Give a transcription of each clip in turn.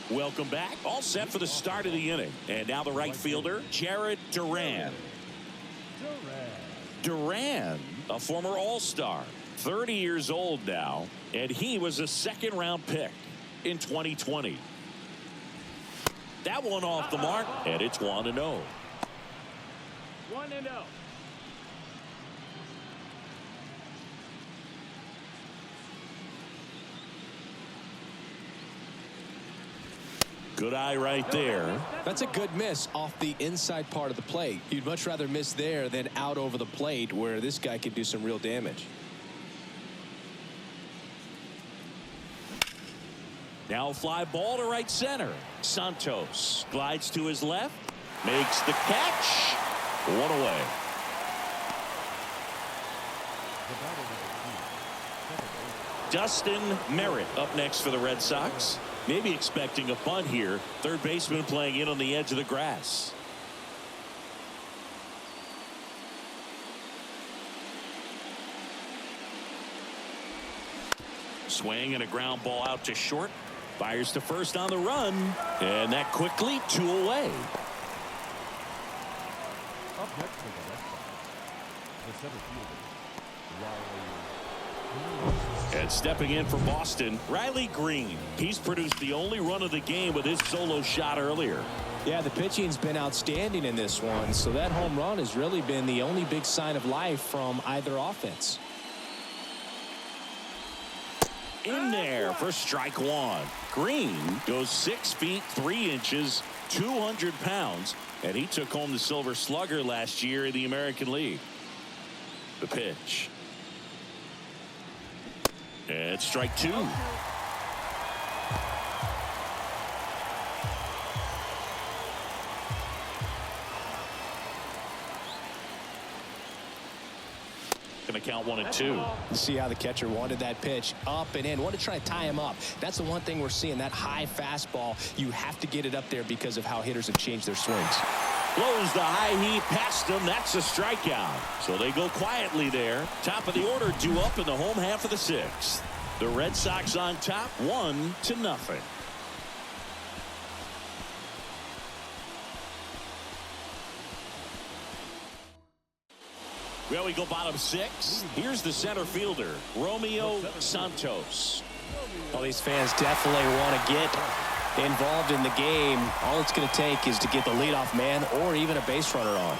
Welcome back. All set for the start of the inning. And now the right fielder, Jared Duran. Duran, a former All-Star, 30 years old now, and he was a second-round pick in 2020. That one off the mark, and it's 1-0. 1-0. Good eye right there. That's a good miss off the inside part of the plate. You'd much rather miss there than out over the plate where this guy could do some real damage. Now a fly ball to right center. Santos glides to his left, makes the catch. One away. Dustin Merritt up next for the Red Sox. Maybe expecting a bunt here. Third baseman playing in on the edge of the grass. Swing and a ground ball out to short. Fires to first on the run. And that quickly 2 away. Up next for the Red Sox, the center fielder, Riley. And stepping in for Boston, Riley Green. He's produced the only run of the game with his solo shot earlier. Yeah, the pitching's been outstanding in this one, so that home run has really been the only big sign of life from either offense. In there for strike one. Green goes 6 feet 3 inches, 200 pounds, and he took home the Silver Slugger last year in the American League. The pitch. And strike 2. Going to count 1 and 2. You see how the catcher wanted that pitch up and in. Wanted to try to tie him up. That's the one thing we're seeing, that high fastball. You have to get it up there because of how hitters have changed their swings. Blows the high heat past him. That's a strikeout. So they go quietly there. Top of the order, 2 up in the home half of the 6th. The Red Sox on top, 1-0. Well, we go bottom 6. Here's the center fielder, Romeo Santos. Well, these fans definitely want to get involved in the game. All it's going to take is to get the leadoff man or even a base runner on.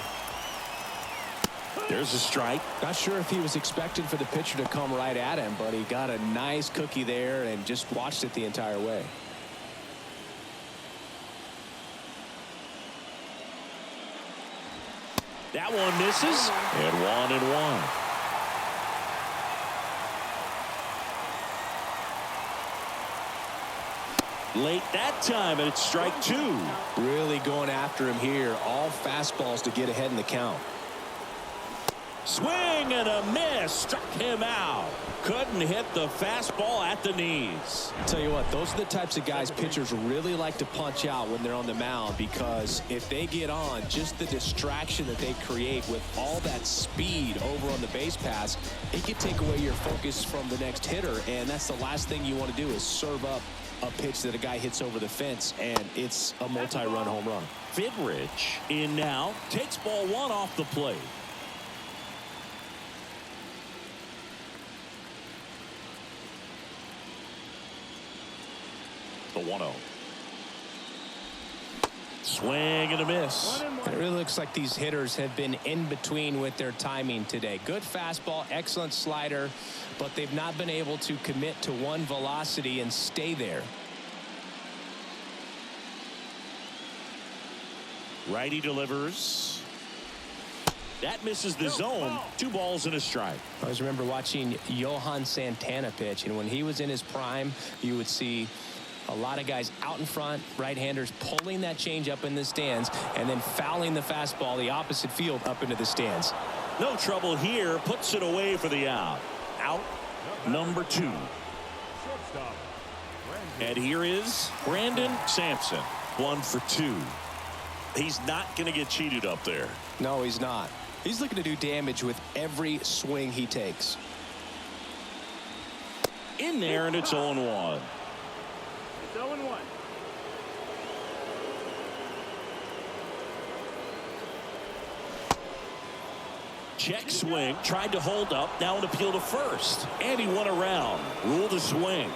There's a strike. Not sure if he was expecting for the pitcher to come right at him, but he got a nice cookie there and just watched it the entire way. That one misses, and 1-1. Late that time, and it's strike 2. Really going after him here. All fastballs to get ahead in the count. Swing and a miss. Struck him out. Couldn't hit the fastball at the knees. I'll tell you what, those are the types of guys pitchers really like to punch out when they're on the mound, because if they get on, just the distraction that they create with all that speed over on the base pass, it can take away your focus from the next hitter, and that's the last thing you want to do is serve up a pitch that a guy hits over the fence, and it's a multi-run home run. Fidrich in now, takes ball 1 off the plate. The 1-0. Swing and a miss. It really looks like these hitters have been in between with their timing today. Good fastball, excellent slider, but they've not been able to commit to one velocity and stay there. Righty delivers. That misses the zone. 2 balls and a strike. I always remember watching Johan Santana pitch, and when he was in his prime, you would see a lot of guys out in front, right-handers pulling that change up in the stands and then fouling the fastball the opposite field up into the stands. No trouble here. Puts it away for the out. Out number 2. And here is Brandon Sampson. 1 for 2. He's not going to get cheated up there. No, he's not. He's looking to do damage with every swing he takes. In there, and it's 0-1. It's 0-1. Check swing. Tried to hold up. Now an appeal to first. And he went around. Ruled a swing.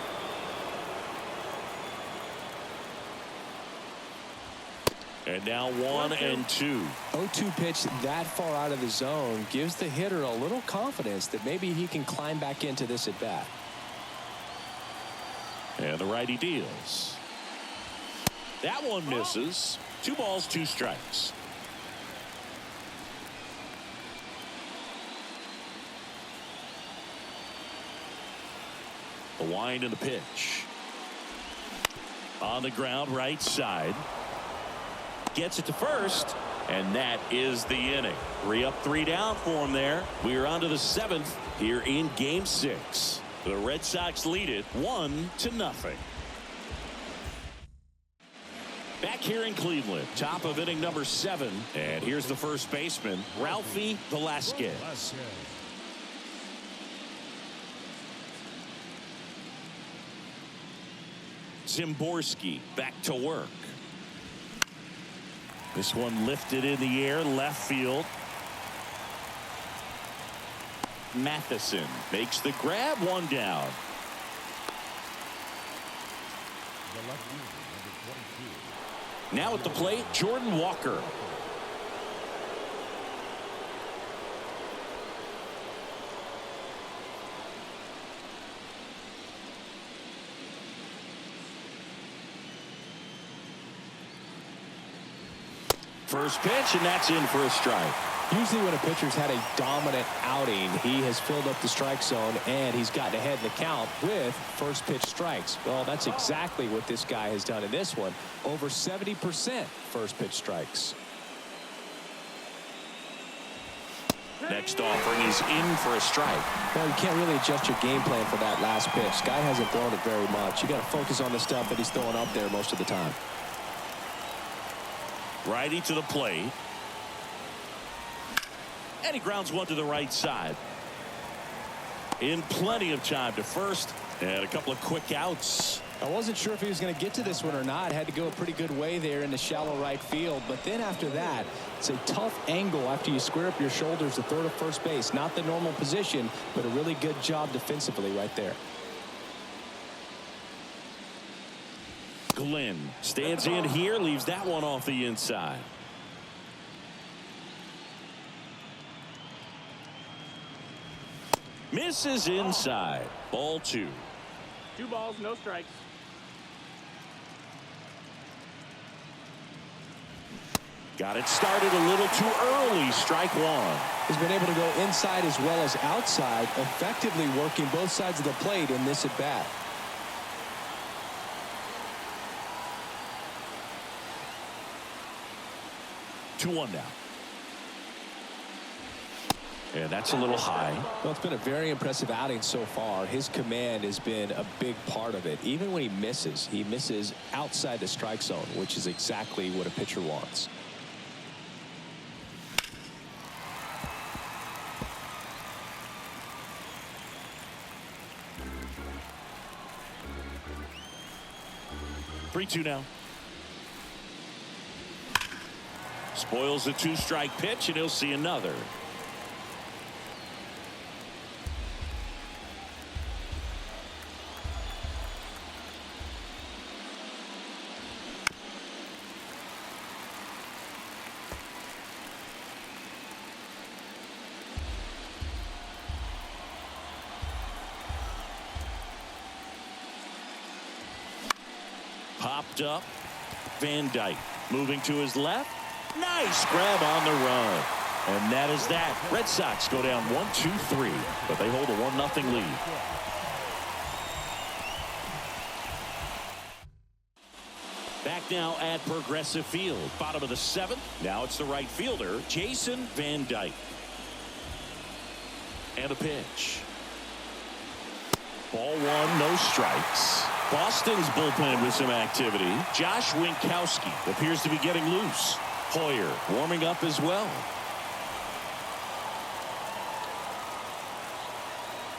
And now 1-2. 0-2 pitch that far out of the zone gives the hitter a little confidence that maybe he can climb back into this at bat. And the righty deals. That one misses. 2 balls, 2 strikes. The wind and the pitch. On the ground, right side. Gets it to first, and that is the inning. 3 up, 3 down for him there. We are on to the 7th here in Game 6. The Red Sox lead it 1-0. Back here in Cleveland, top of inning number 7, and here's the first baseman, Ralphie Velasquez. Zimborski back to work. This one lifted in the air, left field. Matheson makes the grab, 1 down. Now at the plate, Jordan Walker. First pitch, and that's in for a strike. Usually when a pitcher's had a dominant outing, he has filled up the strike zone and he's gotten ahead in the count with first pitch strikes. Well, that's exactly what this guy has done in this one. Over 70% first pitch strikes. Next offering is in for a strike. Well, you can't really adjust your game plan for that last pitch. Guy hasn't thrown it very much. You got to focus on the stuff that he's throwing up there most of the time. Righty to the plate. And he grounds one to the right side. In plenty of time to first. And a couple of quick outs. I wasn't sure if he was going to get to this one or not. Had to go a pretty good way there in the shallow right field. But then after that, it's a tough angle after you square up your shoulders to throw to first base. Not the normal position, but a really good job defensively right there. Glenn stands in here, leaves that one off the inside. Misses inside. Ball 2. 2 balls, no strikes. Got it started a little too early. Strike 1. He's been able to go inside as well as outside, effectively working both sides of the plate in this at bat. One now. And that's a little high. Well, it's been a very impressive outing so far. His command has been a big part of it. Even when he misses outside the strike zone, which is exactly what a pitcher wants. Three-two now. Spoils the 2-strike pitch, and he'll see another. Popped up. Van Dyke moving to his left. Nice grab on the run. And that is that. Red Sox go down 1-2-3, but they hold a 1-0 lead. Back now at Progressive Field. Bottom of the 7th. Now it's the right fielder, Jason Van Dyke. And a pitch. Ball 1, no strikes. Boston's bullpen with some activity. Josh Winkowski appears to be getting loose. Hoyer warming up as well.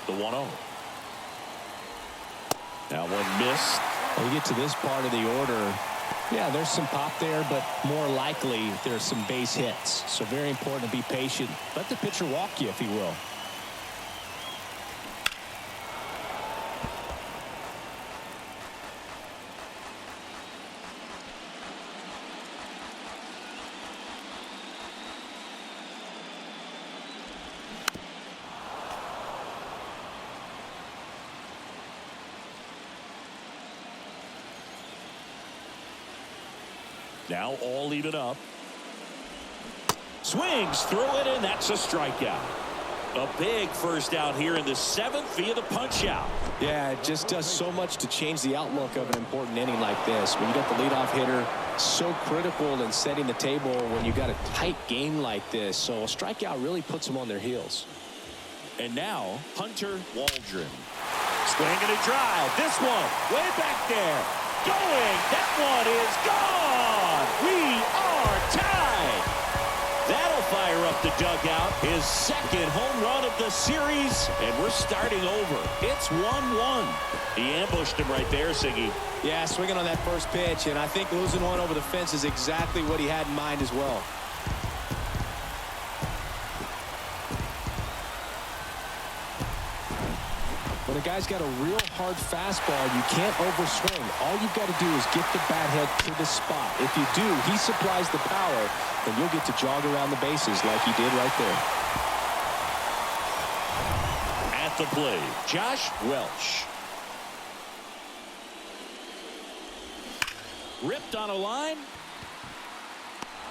The 1-0. That one missed. When you get to this part of the order, Yeah, there's some pop there, but more likely there's some base hits. So very important to be patient. Let the pitcher walk you, if he will. Now all even up. Swings through it, and that's a strikeout. A big first out here in the 7th via the punch out. Yeah, it just does so much to change the outlook of an important inning like this. When you got the leadoff hitter, so critical in setting the table when you got a tight game like this. So a strikeout really puts them on their heels. And now Hunter Waldron. Swing and a drive. This one way back there. Going. That one is gone. We are tied. That'll fire up the dugout. His 2nd home run of the series. And we're starting over. It's 1-1. He ambushed him right there, Siggy. Yeah, swinging on that first pitch. And I think losing one over the fence is exactly what he had in mind as well. When a guy's got a real hard fastball, you can't overswing. All you've got to do is get the bat head to the spot. If you do, he supplies the power, and you'll get to jog around the bases like he did right there. At the plate, Josh Welch. Ripped on a line.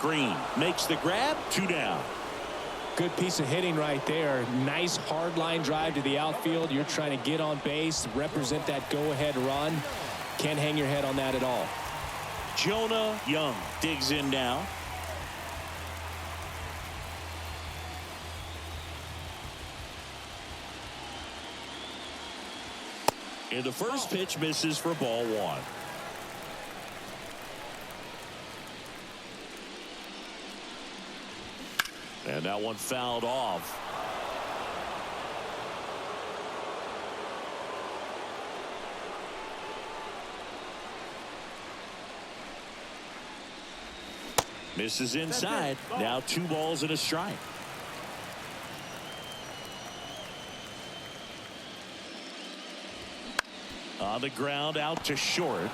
Green makes the grab. 2 down. Good piece of hitting right there. Nice hard line drive to the outfield. You're trying to get on base, represent that go-ahead run. Can't hang your head on that at all. Jonah Young digs in now. And the first pitch misses for ball 1. And that one fouled off. Misses inside. Now 2 balls and a strike. On the ground, out to short.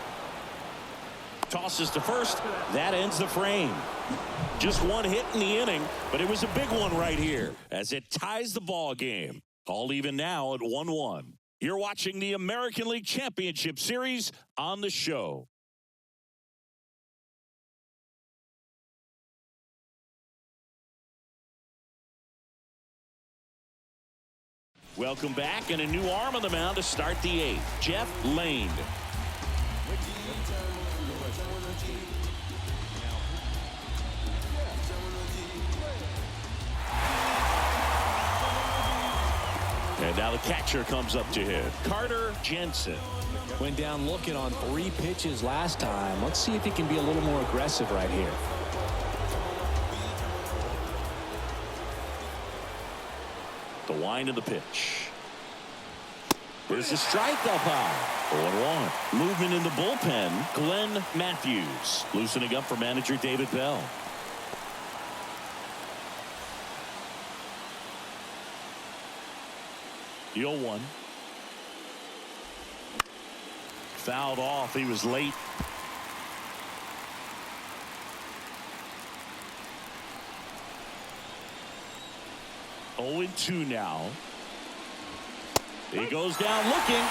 Tosses to first. That ends the frame. Just one hit in the inning, but it was a big one right here as it ties the ball game. All even now at 1-1. You're watching the American League Championship Series on the show. Welcome back, and a new arm on the mound to start the 8th. Jeff Lane. And now the catcher comes up to hit. Carter Jensen. Went down looking on 3 pitches last time. Let's see if he can be a little more aggressive right here. The wind of the pitch. There's a strike up high. 0-1. Movement in the bullpen. Glenn Matthews loosening up for manager David Bell. The 0-1. Fouled off. He was late. Oh, 2 now. He goes down looking.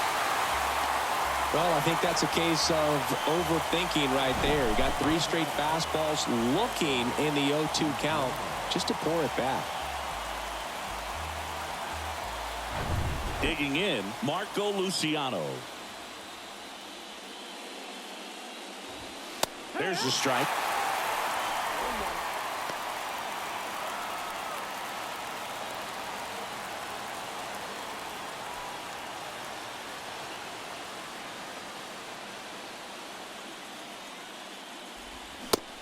Well, I think that's a case of overthinking right there. He got 3 straight fastballs looking in the 0-2 count just to pour it back. Digging in, Marco Luciano. There's the strike.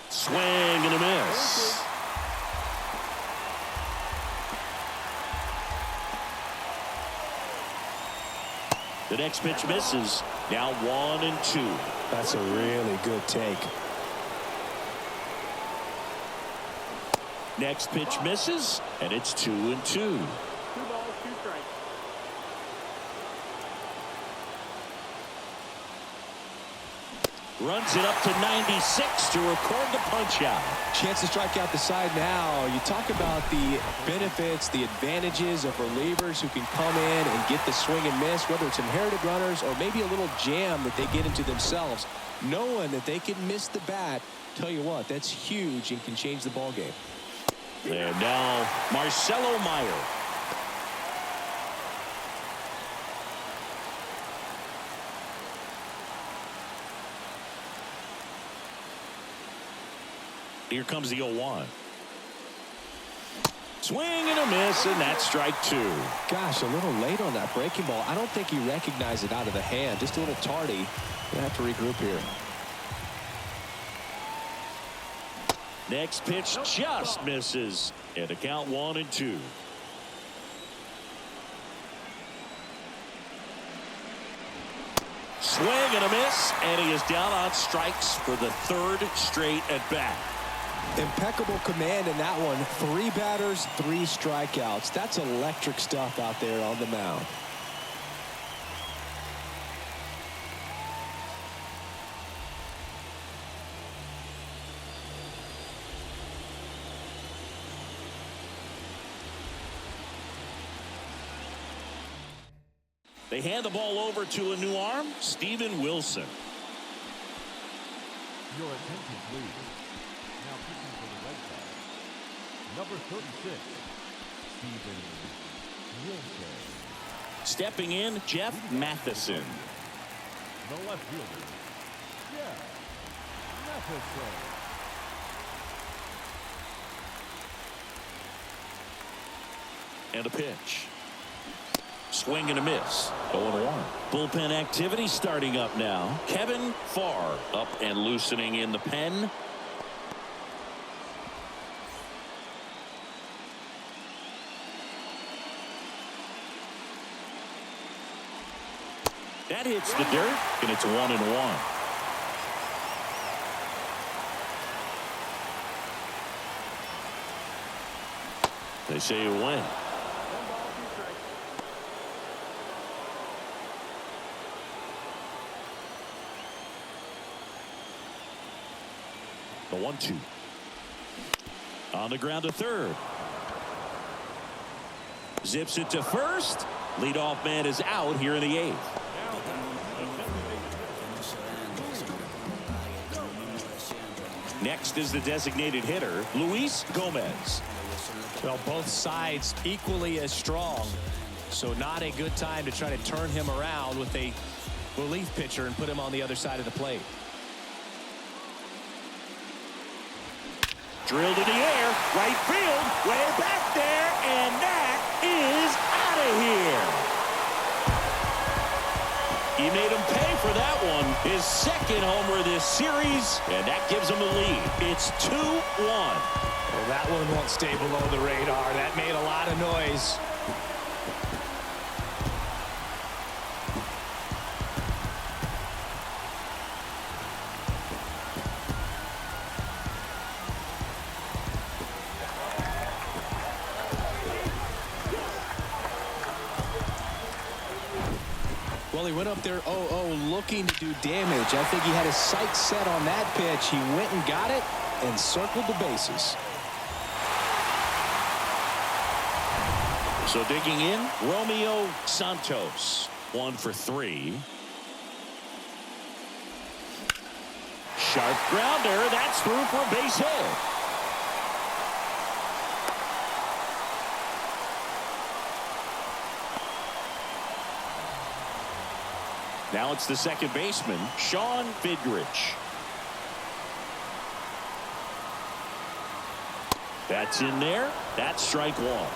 Swing and a miss. The next pitch misses. Now 1-2. That's a really good take. Next pitch misses, and it's 2-2. 2 balls, 2 strikes. Runs it up to 96 to record the punch out. Chance to strike out the side now. You talk about the benefits, the advantages of relievers who can come in and get the swing and miss, whether it's inherited runners or maybe a little jam that they get into themselves. Knowing that they can miss the bat, tell you what, that's huge and can change the ball game. And now Marcelo Meyer. Here comes the 0-1. Swing and a miss, and that's strike 2. Gosh, a little late on that breaking ball. I don't think he recognized it out of the hand. Just a little tardy. Gonna have to regroup here. Next pitch just misses, and the count 1-2. Swing and a miss, and he is down on strikes for the 3rd straight at bat. Impeccable command in that one. 3 batters, 3 strikeouts. That's electric stuff out there on the mound. They hand the ball over to a new arm, Steven Wilson. Your attention, please. Now pitching for the Red Sox, number 36, Steven Wilson. Stepping in, Jeff Matheson. The left fielder, Jeff Matheson. And a pitch. Swing and a miss. 0-1. Bullpen activity starting up now. Kevin Farr up and loosening in the pen. That hits the dirt, and it's 1-1. They say you win. 1 ball, 2 strikes. The 1-2. On the ground to third. Zips it to first. Leadoff man is out here in the 8th. Next is the designated hitter, Luis Gomez. Well, both sides equally as strong. So not a good time to try to turn him around with a relief pitcher and put him on the other side of the plate. Drilled in the air, right field, way back there, and that is out of here. He made him pay for that one. His 2nd homer this series, and that gives him the lead. It's 2-1. Well, that one won't stay below the radar. That made a lot of noise. Well, he went up there 0-0 looking to do damage. I think he had his sights set on that pitch. He went and got it and circled the bases. So digging in, Romeo Santos, 1 for 3. Sharp grounder, that's through for a base hit. Now it's the second baseman, Sean Fidrich. That's in there. That's strike 1.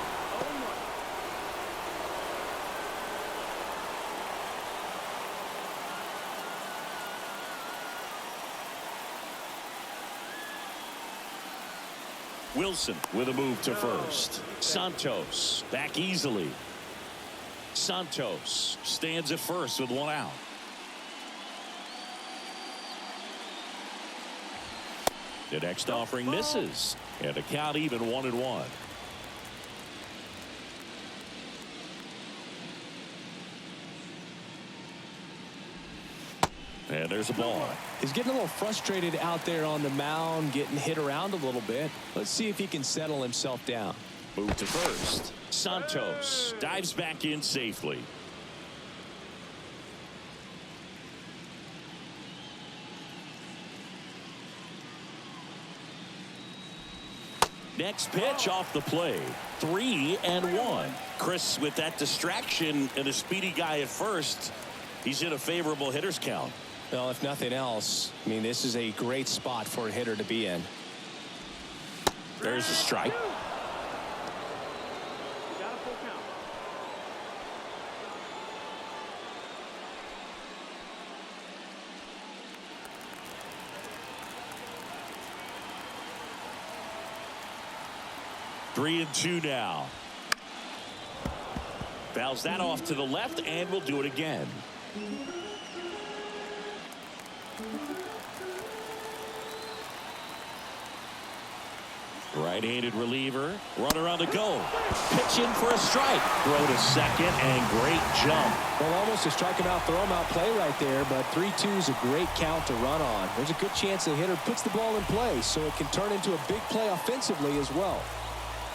Wilson with a move to first. Santos back easily. Santos stands at first with 1 out. The next offering misses. And the count even 1-1. And there's a ball. He's getting a little frustrated out there on the mound, getting hit around a little bit. Let's see if he can settle himself down. Move to first. Santos dives back in safely. Next pitch off the plate. 3-1. Chris, with that distraction and a speedy guy at first, he's in a favorable hitter's count. Well, if nothing else, I mean, this is a great spot for a hitter to be in. There's a strike. You got a full count. Three and two now. Fouls that off to the left, and we'll do it again. Right-handed reliever. Runner on the go. Pitching for a strike. Throw to second, and great jump. Well, almost a strike him out, throw him out play right there, but 3-2 is a great count to run on. There's a good chance the hitter puts the ball in play, so it can turn into a big play offensively as well.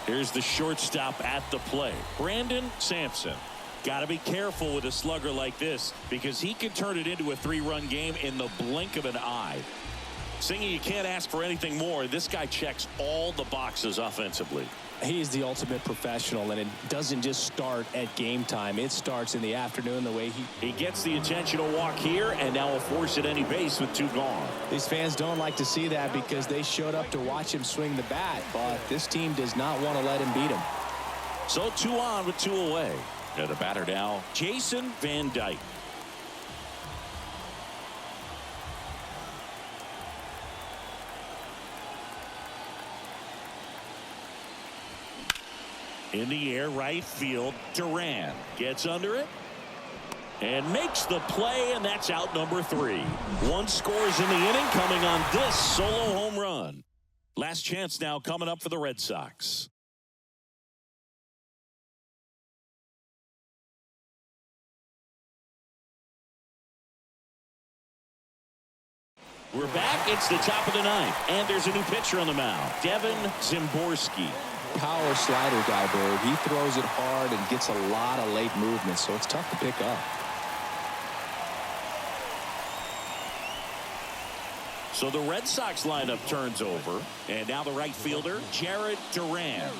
Here's the shortstop at the plate, Brandon Sampson. Got to be careful with a slugger like this because he can turn it into a 3-run game in the blink of an eye. Singy, you can't ask for anything more. This guy checks all the boxes offensively. He's the ultimate professional, and it doesn't just start at game time. It starts in the afternoon the way he gets the intentional walk here, and now a force at any base with 2 gone. These fans don't like to see that because they showed up to watch him swing the bat, but this team does not want to let him beat him. So 2 on with 2 away. And the batter now, Jason Van Dyke. In the air, right field, Duran gets under it and makes the play, and that's out number 3. 1 scores in the inning, coming on this solo home run. Last chance now coming up for the Red Sox. We're back. It's the top of the 9th, and there's a new pitcher on the mound, Devin Zimborski. Power slider guy, Bird. He throws it hard and gets a lot of late movement, so it's tough to pick up. So the Red Sox lineup turns over, and now the right fielder, Jared Duran.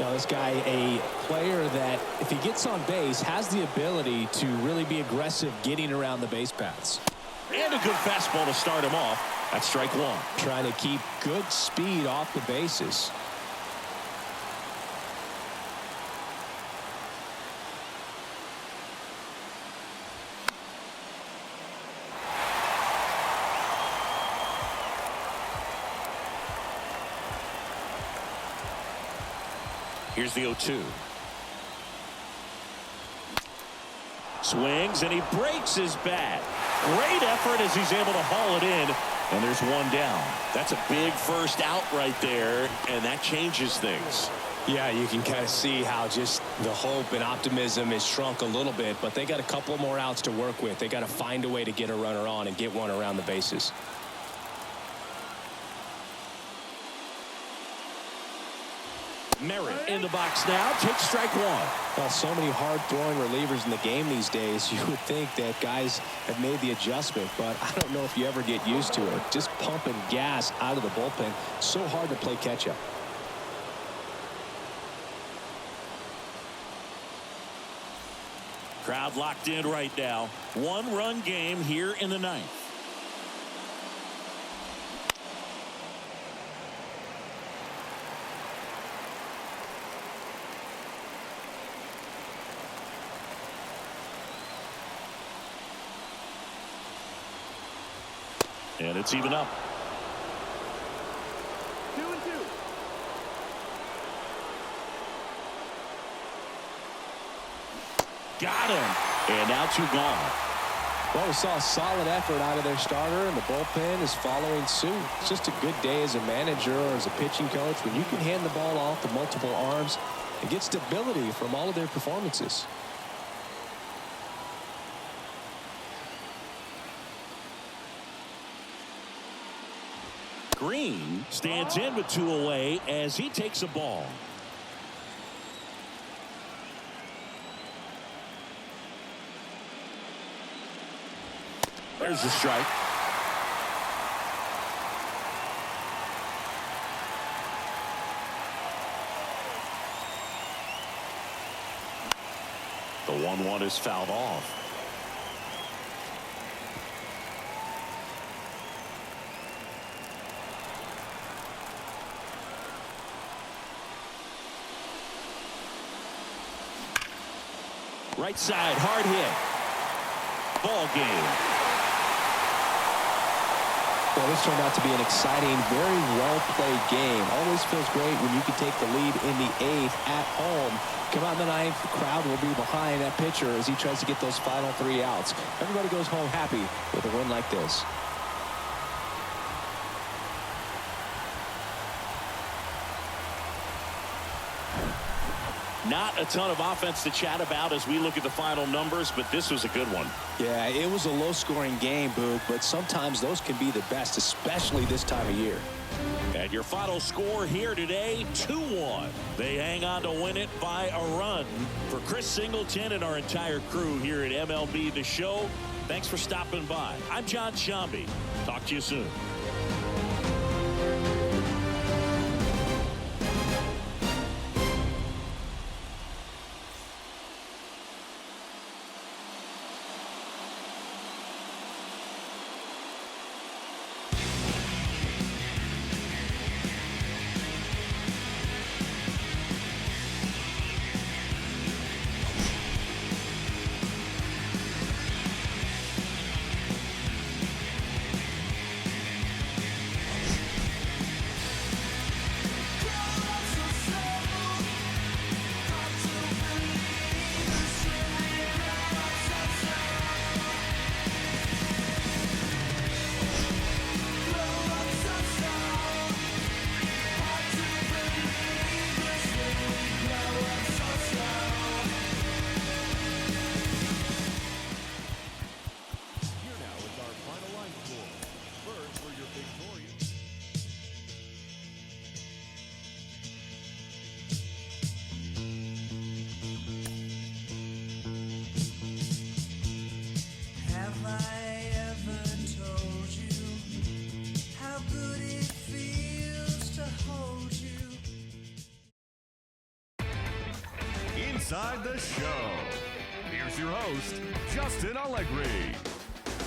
Now this guy, a player that if he gets on base has the ability to really be aggressive getting around the base paths. And a good fastball to start him off. That's strike 1. Trying to keep good speed off the bases. Here's the 0-2. Swings, and he breaks his bat. Great effort as he's able to haul it in, and there's 1 down. That's a big first out right there, and that changes things. Yeah, you can kind of see how just the hope and optimism is shrunk a little bit, but they got a couple more outs to work with. They got to find a way to get a runner on and get one around the bases. Merritt in the box now, takes strike 1. Well, so many hard-throwing relievers in the game these days, you would think that guys have made the adjustment, but I don't know if you ever get used to it. Just pumping gas out of the bullpen, so hard to play catch-up. Crowd locked in right now. 1-run game here in the 9th. And it's even up. 2-2. Got him. And now 2 gone. Well, we saw a solid effort out of their starter, and the bullpen is following suit. It's just a good day as a manager or as a pitching coach when you can hand the ball off to multiple arms and get stability from all of their performances. Green stands in with 2 away as he takes a ball. There's the strike. The 1-1 is fouled off. Right side, hard hit. Ball game. Well, this turned out to be an exciting, very well-played game. Always feels great when you can take the lead in the 8th at home. Come out in the 9th, the crowd will be behind that pitcher as he tries to get those final 3 outs. Everybody goes home happy with a win like this. Not a ton of offense to chat about as we look at the final numbers, but this was a good one. Yeah, it was a low-scoring game, Boog, but sometimes those can be the best, especially this time of year. And your final score here today, 2-1. They hang on to win it by a run. For Chris Singleton and our entire crew here at MLB The Show, thanks for stopping by. I'm John Shambi. Talk to you soon. Inside the show. Here's your host, Justin Allegri.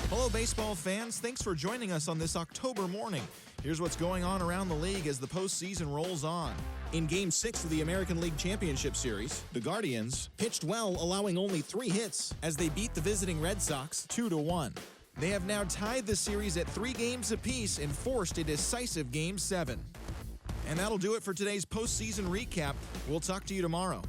Hello, baseball fans. Thanks for joining us on this October morning. Here's what's going on around the league as the postseason rolls on. In Game 6 of the American League Championship Series, the Guardians pitched well, allowing only 3 hits as they beat the visiting Red Sox 2-1. They have now tied the series at 3 games apiece and forced a decisive Game 7. And that'll do it for today's postseason recap. We'll talk to you tomorrow.